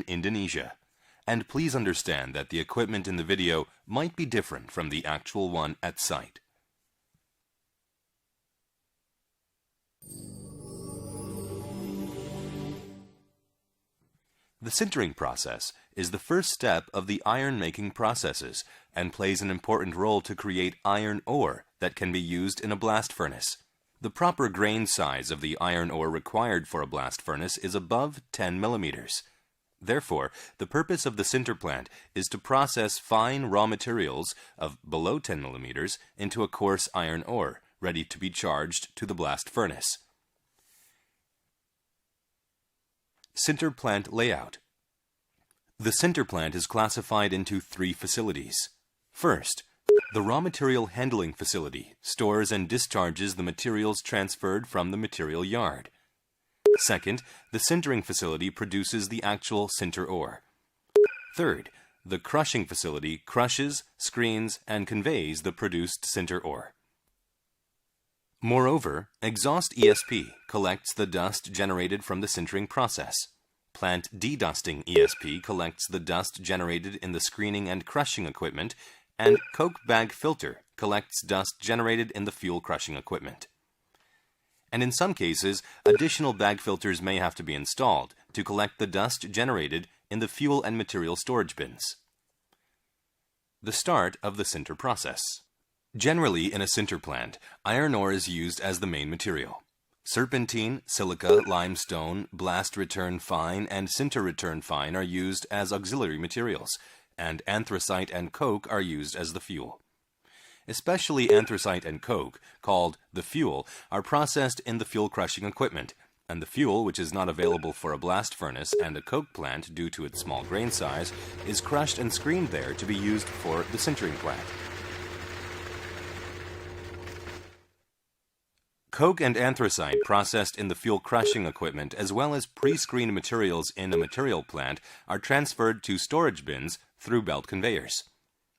Indonesia. And please understand that the equipment in the video might be different from the actual one at site. The sintering process is the first step of the iron-making processes and plays an important role to create iron ore that can be used in a blast furnace. The proper grain size of the iron ore required for a blast furnace is above 10 millimeters. Therefore, the purpose of the sinter plant is to process fine raw materials of below 10 millimeters into a coarse iron ore, ready to be charged to the blast furnace. Sinter plant layout. The sinter plant is classified into 3 facilities. First, the raw material handling facility stores and discharges the materials transferred from the material yard. Second, the sintering facility produces the actual sinter ore. Third, the crushing facility crushes, screens, and conveys the produced sinter ore. Moreover, exhaust ESP collects the dust generated from the sintering process. Plant dedusting ESP collects the dust generated in the screening and crushing equipment, and coke bag filter collects dust generated in the fuel crushing equipment. And in some cases, additional bag filters may have to be installed to collect the dust generated in the fuel and material storage bins. The start of the sinter process. Generally, in a sinter plant, iron ore is used as the main material. Serpentine, silica, limestone, blast return fine, and sinter return fine are used as auxiliary materials, and anthracite and coke are used as the fuel. Especially anthracite and coke, called the fuel, are processed in the fuel crushing equipment, and the fuel, which is not available for a blast furnace and a coke plant due to its small grain size, is crushed and screened there to be used for the sintering plant. Coke and anthracite processed in the fuel crushing equipment as well as pre-screened materials in a material plant are transferred to storage bins through belt conveyors.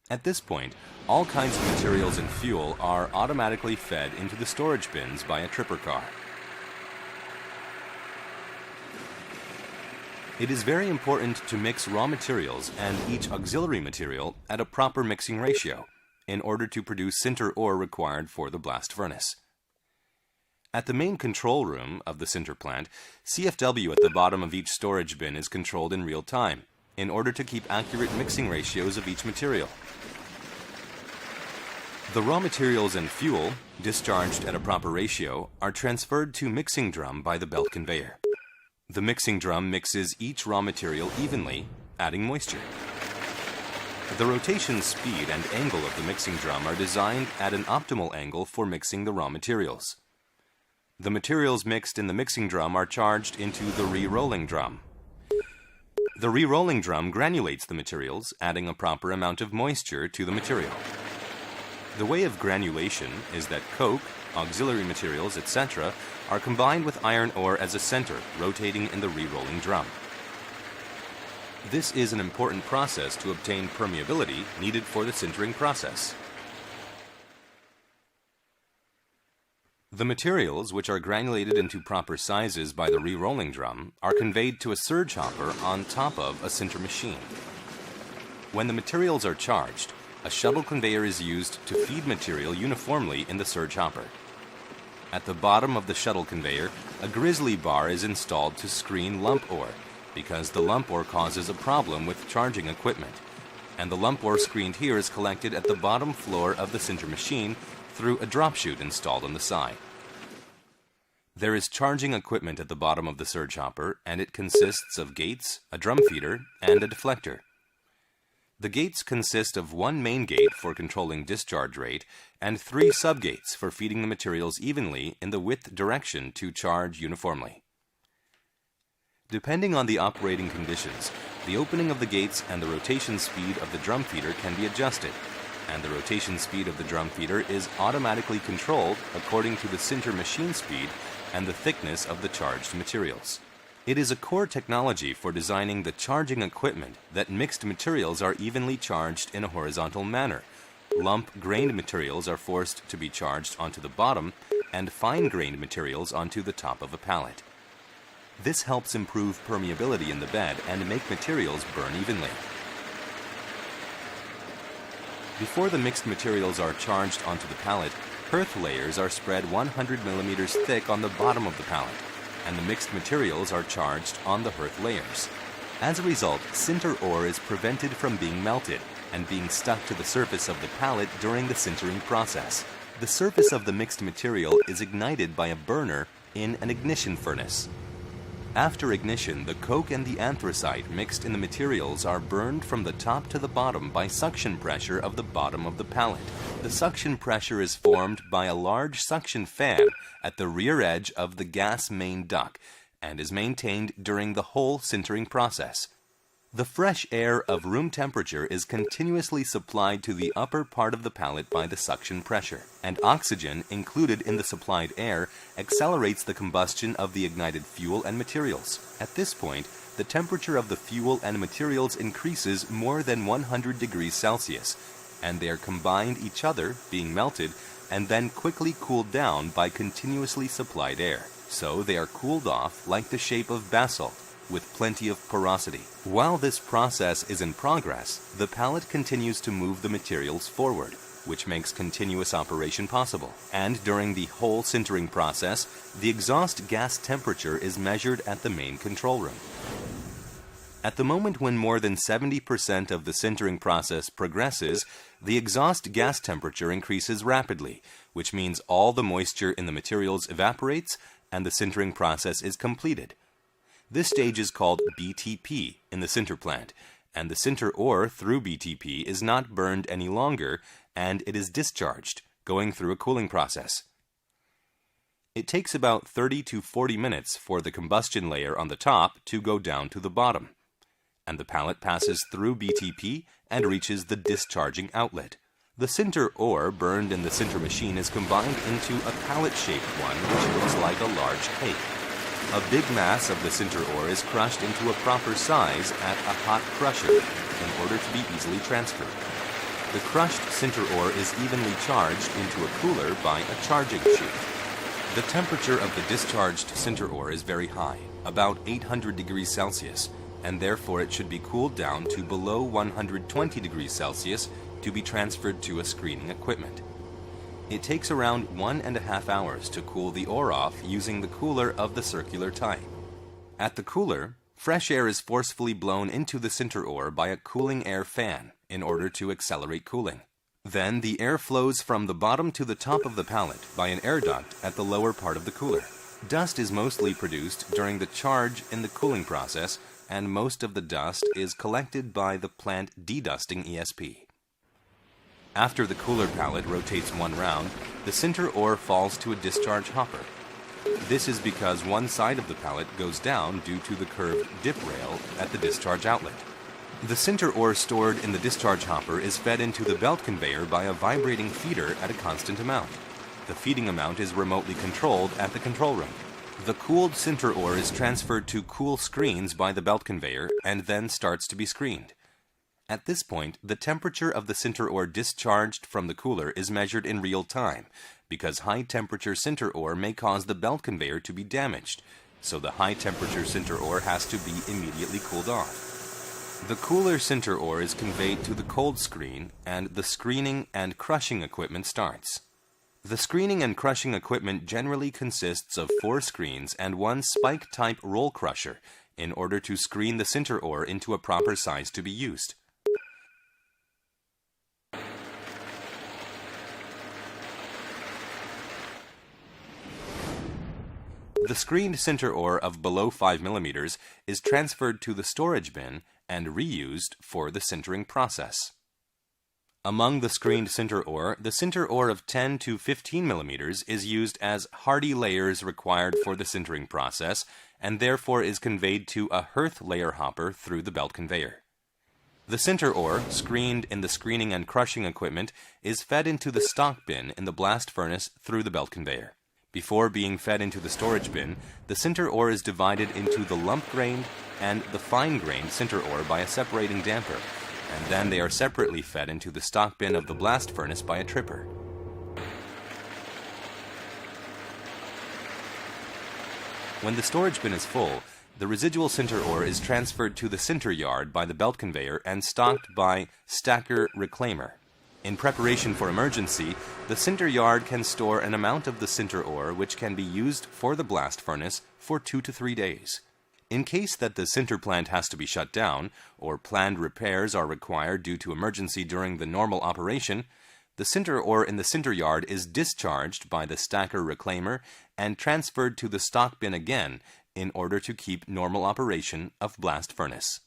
At this point, all kinds of materials and fuel are automatically fed into the storage bins by a tripper car. It is very important to mix raw materials and each auxiliary material at a proper mixing ratio in order to produce sinter ore required for the blast furnace. At the main control room of the sinter plant, CFW at the bottom of each storage bin is controlled in real time in order to keep accurate mixing ratios of each material. The raw materials and fuel, discharged at a proper ratio, are transferred to mixing drum by the belt conveyor. The mixing drum mixes each raw material evenly, adding moisture. The rotation speed and angle of the mixing drum are designed at an optimal angle for mixing the raw materials. The materials mixed in the mixing drum are charged into the re-rolling drum. The re-rolling drum granulates the materials, adding a proper amount of moisture to the material. The way of granulation is that coke, auxiliary materials, etc. are combined with iron ore as a center, rotating in the re-rolling drum. This is an important process to obtain permeability needed for the sintering process. The materials, which are granulated into proper sizes by the re-rolling drum, are conveyed to a surge hopper on top of a sinter machine. When the materials are charged, a shuttle conveyor is used to feed material uniformly in the surge hopper. At the bottom of the shuttle conveyor, a grizzly bar is installed to screen lump ore, because the lump ore causes a problem with charging equipment, and the lump ore screened here is collected at the bottom floor of the sinter machine through a drop chute installed on the side. There is charging equipment at the bottom of the surge hopper, and it consists of gates, a drum feeder, and a deflector. The gates consist of one main gate for controlling discharge rate and 3 sub-gates for feeding the materials evenly in the width direction to charge uniformly. Depending on the operating conditions, the opening of the gates and the rotation speed of the drum feeder can be adjusted, and the rotation speed of the drum feeder is automatically controlled according to the sinter machine speed and the thickness of the charged materials. It is a core technology for designing the charging equipment that mixed materials are evenly charged in a horizontal manner. Lump-grained materials are forced to be charged onto the bottom, and fine-grained materials onto the top of a pallet. This helps improve permeability in the bed and make materials burn evenly. Before the mixed materials are charged onto the pallet, hearth layers are spread 100 millimeters thick on the bottom of the pallet, and the mixed materials are charged on the hearth layers. As a result, sinter ore is prevented from being melted and being stuck to the surface of the pallet during the sintering process. The surface of the mixed material is ignited by a burner in an ignition furnace. After ignition, the coke and the anthracite mixed in the materials are burned from the top to the bottom by suction pressure of the bottom of the pallet. The suction pressure is formed by a large suction fan at the rear edge of the gas main duct and is maintained during the whole sintering process. The fresh air of room temperature is continuously supplied to the upper part of the pallet by the suction pressure, and oxygen included in the supplied air accelerates the combustion of the ignited fuel and materials. At this point, the temperature of the fuel and materials increases more than 100 degrees Celsius, and they are combined each other, being melted, and then quickly cooled down by continuously supplied air. So they are cooled off like the shape of basalt, with plenty of porosity. While this process is in progress, the pallet continues to move the materials forward, which makes continuous operation possible. And during the whole sintering process, the exhaust gas temperature is measured at the main control room. At the moment when more than 70% of the sintering process progresses, the exhaust gas temperature increases rapidly, which means all the moisture in the materials evaporates and the sintering process is completed. This stage is called BTP in the sinter plant, and the sinter ore through BTP is not burned any longer, and it is discharged, going through a cooling process. It takes about 30 to 40 minutes for the combustion layer on the top to go down to the bottom, and the pallet passes through BTP and reaches the discharging outlet. The sinter ore burned in the sinter machine is combined into a pallet-shaped one which looks like a large cake. A big mass of the sinter ore is crushed into a proper size at a hot crusher in order to be easily transferred. The crushed sinter ore is evenly charged into a cooler by a charging chute. The temperature of the discharged sinter ore is very high, about 800 degrees Celsius, and therefore it should be cooled down to below 120 degrees Celsius to be transferred to a screening equipment. It takes around 1.5 hours to cool the ore off using the cooler of the circular type. At the cooler, fresh air is forcefully blown into the sinter ore by a cooling air fan in order to accelerate cooling. Then the air flows from the bottom to the top of the pallet by an air duct at the lower part of the cooler. Dust is mostly produced during the charge in the cooling process, and most of the dust is collected by the plant dedusting ESP. After the cooler pallet rotates one round, the sinter ore falls to a discharge hopper. This is because one side of the pallet goes down due to the curved dip rail at the discharge outlet. The sinter ore stored in the discharge hopper is fed into the belt conveyor by a vibrating feeder at a constant amount. The feeding amount is remotely controlled at the control room. The cooled sinter ore is transferred to cool screens by the belt conveyor and then starts to be screened. At this point, the temperature of the sinter ore discharged from the cooler is measured in real time, because high-temperature sinter ore may cause the belt conveyor to be damaged, so the high-temperature sinter ore has to be immediately cooled off. The cooler sinter ore is conveyed to the cold screen, and the screening and crushing equipment starts. The screening and crushing equipment generally consists of 4 screens and 1 spike-type roll crusher in order to screen the sinter ore into a proper size to be used. The screened sinter ore of below 5 millimeters is transferred to the storage bin and reused for the sintering process. Among the screened sinter ore, the sinter ore of 10 to 15 millimeters is used as hardy layers required for the sintering process and therefore is conveyed to a hearth layer hopper through the belt conveyor. The sinter ore, screened in the screening and crushing equipment, is fed into the stock bin in the blast furnace through the belt conveyor. Before being fed into the storage bin, the sinter ore is divided into the lump-grained and the fine-grained sinter ore by a separating damper, and then they are separately fed into the stock bin of the blast furnace by a tripper. When the storage bin is full, the residual sinter ore is transferred to the sinter yard by the belt conveyor and stocked by stacker reclaimer. In preparation for emergency, the sinter yard can store an amount of the sinter ore which can be used for the blast furnace for 2 to 3 days. In case that the sinter plant has to be shut down, or planned repairs are required due to emergency during the normal operation, the sinter ore in the sinter yard is discharged by the stacker reclaimer and transferred to the stock bin again in order to keep normal operation of blast furnace.